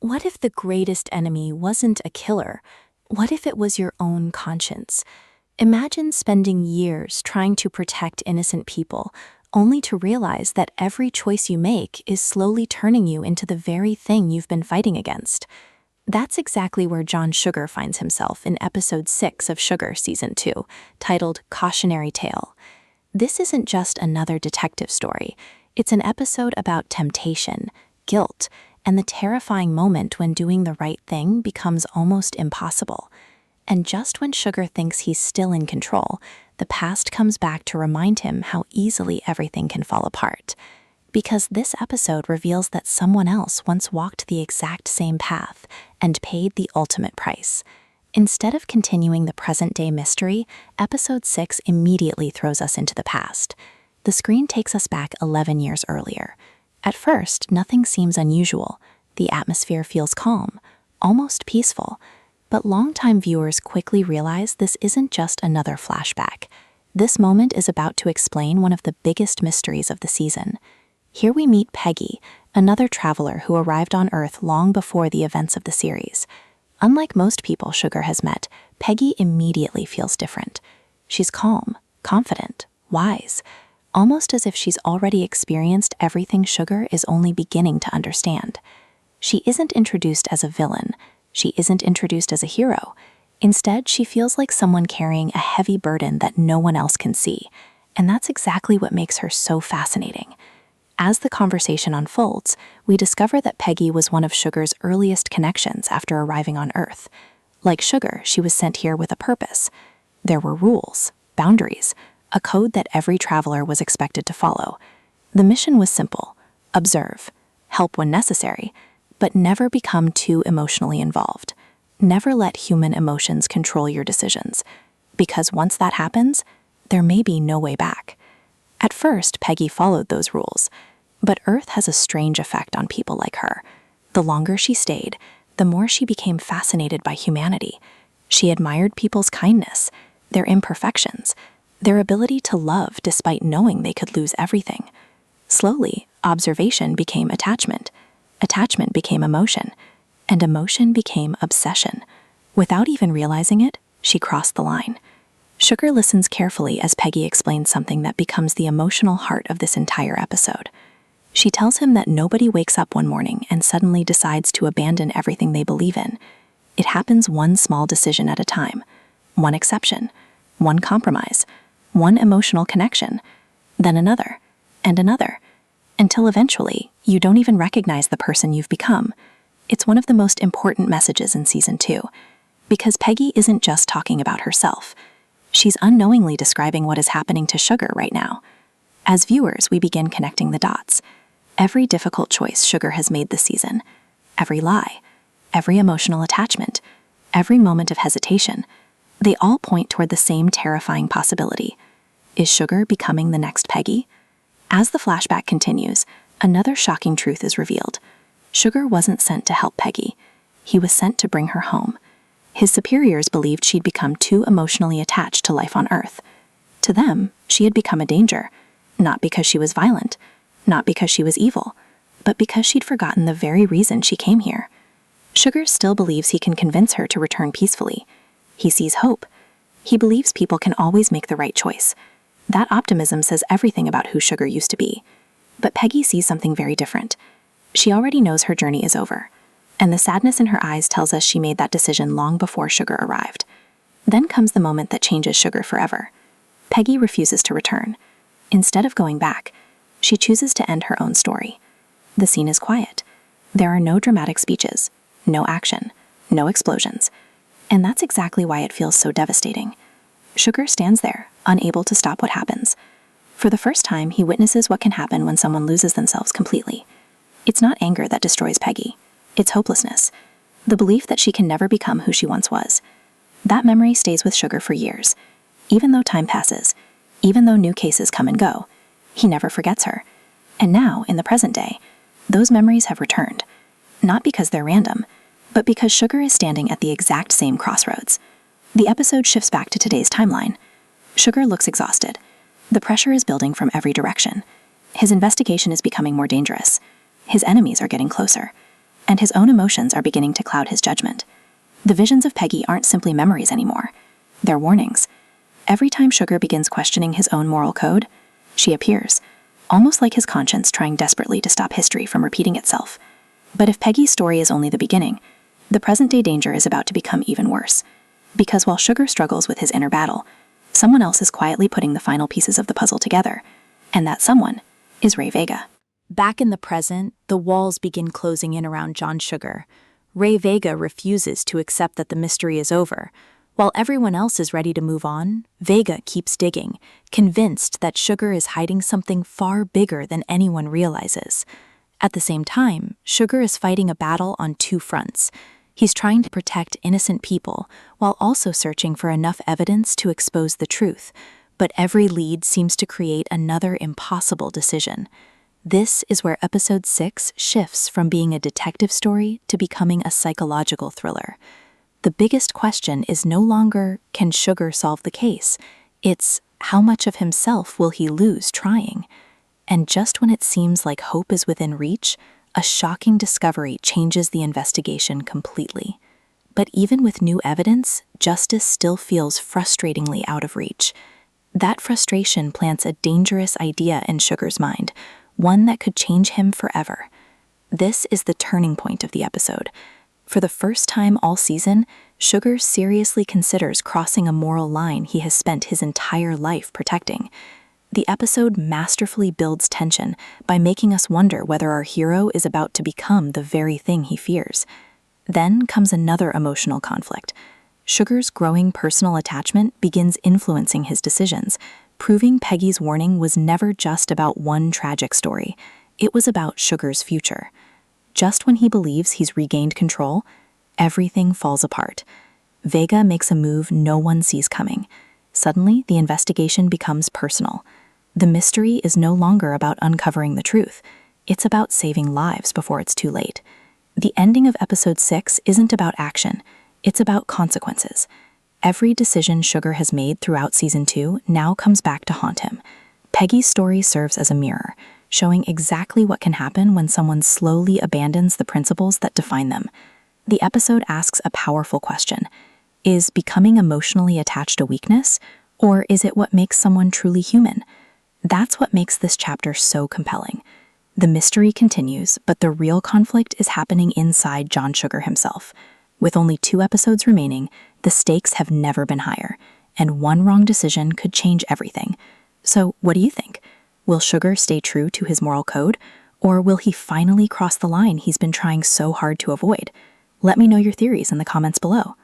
What if the greatest enemy wasn't a killer? What if it was your own conscience? Imagine spending years trying to protect innocent people, only to realize that every choice you make is slowly turning you into the very thing you've been fighting against. That's exactly where John Sugar finds himself in episode 6 of Sugar Season 2, titled Cautionary Tale. This isn't just another detective story. It's an episode about temptation, guilt, and the terrifying moment when doing the right thing becomes almost impossible. And just when Sugar thinks he's still in control, the past comes back to remind him how easily everything can fall apart. Because this episode reveals that someone else once walked the exact same path and paid the ultimate price. Instead of continuing the present-day mystery, episode 6 immediately throws us into the past. The screen takes us back 11 years earlier. At first, nothing seems unusual. The atmosphere feels calm, almost peaceful. But longtime viewers quickly realize this isn't just another flashback. This moment is about to explain one of the biggest mysteries of the season. Here we meet Peggy, another traveler who arrived on Earth long before the events of the series. Unlike most people Sugar has met, Peggy immediately feels different. She's calm, confident, wise, almost as if she's already experienced everything Sugar is only beginning to understand. She isn't introduced as a villain. She isn't introduced as a hero. Instead, she feels like someone carrying a heavy burden that no one else can see. And that's exactly what makes her so fascinating. As the conversation unfolds, we discover that Peggy was one of Sugar's earliest connections after arriving on Earth. Like Sugar, she was sent here with a purpose. There were rules, boundaries, a code that every traveler was expected to follow. The mission was simple: observe, help when necessary, but never become too emotionally involved. Never let human emotions control your decisions, because once that happens, there may be no way back. At first, Peggy followed those rules, but Earth has a strange effect on people like her. The longer she stayed, the more she became fascinated by humanity. She admired people's kindness, their imperfections, their ability to love despite knowing they could lose everything. Slowly, observation became attachment. Attachment became emotion, and emotion became obsession. Without even realizing it, she crossed the line. Sugar listens carefully as Peggy explains something that becomes the emotional heart of this entire episode. She tells him that nobody wakes up one morning and suddenly decides to abandon everything they believe in. It happens one small decision at a time, one exception, one compromise, one emotional connection, then another, and another, until eventually you don't even recognize the person you've become. It's one of the most important messages in Season 2, because Peggy isn't just talking about herself. She's unknowingly describing what is happening to Sugar right now. As viewers, we begin connecting the dots. Every difficult choice Sugar has made this season, every lie, every emotional attachment, every moment of hesitation, they all point toward the same terrifying possibility. Is Sugar becoming the next Peggy? As the flashback continues, another shocking truth is revealed. Sugar wasn't sent to help Peggy. He was sent to bring her home. His superiors believed she'd become too emotionally attached to life on Earth. To them, she had become a danger, not because she was violent, not because she was evil, but because she'd forgotten the very reason she came here. Sugar still believes he can convince her to return peacefully. He sees hope. He believes people can always make the right choice. That optimism says everything about who Sugar used to be. But Peggy sees something very different. She already knows her journey is over, and the sadness in her eyes tells us she made that decision long before Sugar arrived. Then comes the moment that changes Sugar forever. Peggy refuses to return. Instead of going back, she chooses to end her own story. The scene is quiet. There are no dramatic speeches, no action, no explosions. And that's exactly why it feels so devastating. Sugar stands there, unable to stop what happens. For the first time, he witnesses what can happen when someone loses themselves completely. It's not anger that destroys Peggy. It's hopelessness. The belief that she can never become who she once was. That memory stays with Sugar for years. Even though time passes, even though new cases come and go, he never forgets her. And now, in the present day, those memories have returned. Not because they're random, but because Sugar is standing at the exact same crossroads. The episode shifts back to today's timeline. Sugar looks exhausted. The pressure is building from every direction. His investigation is becoming more dangerous. His enemies are getting closer. and his own emotions are beginning to cloud his judgment. The visions of Peggy aren't simply memories anymore. They're warnings. Every time Sugar begins questioning his own moral code, she appears, almost like his conscience trying desperately to stop history from repeating itself. But if Peggy's story is only the beginning, the present-day danger is about to become even worse. Because while Sugar struggles with his inner battle, someone else is quietly putting the final pieces of the puzzle together, and that someone is Ray Vega. Back in the present, the walls begin closing in around John Sugar. Ray Vega refuses to accept that the mystery is over. While everyone else is ready to move on, Vega keeps digging, convinced that Sugar is hiding something far bigger than anyone realizes. At the same time, Sugar is fighting a battle on two fronts. He's trying to protect innocent people while also searching for enough evidence to expose the truth, but every lead seems to create another impossible decision. This is where episode 6 shifts from being a detective story to becoming a psychological thriller. The biggest question is no longer, can Sugar solve the case? It's, how much of himself will he lose trying? And just when it seems like hope is within reach, a shocking discovery changes the investigation completely. But even with new evidence, justice still feels frustratingly out of reach. That frustration plants a dangerous idea in Sugar's mind, one that could change him forever. This is the turning point of the episode. For the first time all season, Sugar seriously considers crossing a moral line he has spent his entire life protecting. The episode masterfully builds tension by making us wonder whether our hero is about to become the very thing he fears. Then comes another emotional conflict. Sugar's growing personal attachment begins influencing his decisions, proving Peggy's warning was never just about one tragic story. It was about Sugar's future. Just when he believes he's regained control, everything falls apart. Vega makes a move no one sees coming. Suddenly, the investigation becomes personal. The mystery is no longer about uncovering the truth. It's about saving lives before it's too late. The ending of episode 6 isn't about action. It's about consequences. Every decision Sugar has made throughout season 2 now comes back to haunt him. Peggy's story serves as a mirror, showing exactly what can happen when someone slowly abandons the principles that define them. The episode asks a powerful question. Is becoming emotionally attached a weakness, or is it what makes someone truly human? That's what makes this chapter so compelling. The mystery continues, but the real conflict is happening inside John Sugar himself. With only 2 episodes remaining, the stakes have never been higher, and one wrong decision could change everything. So, what do you think? Will Sugar stay true to his moral code, or will he finally cross the line he's been trying so hard to avoid? Let me know your theories in the comments below.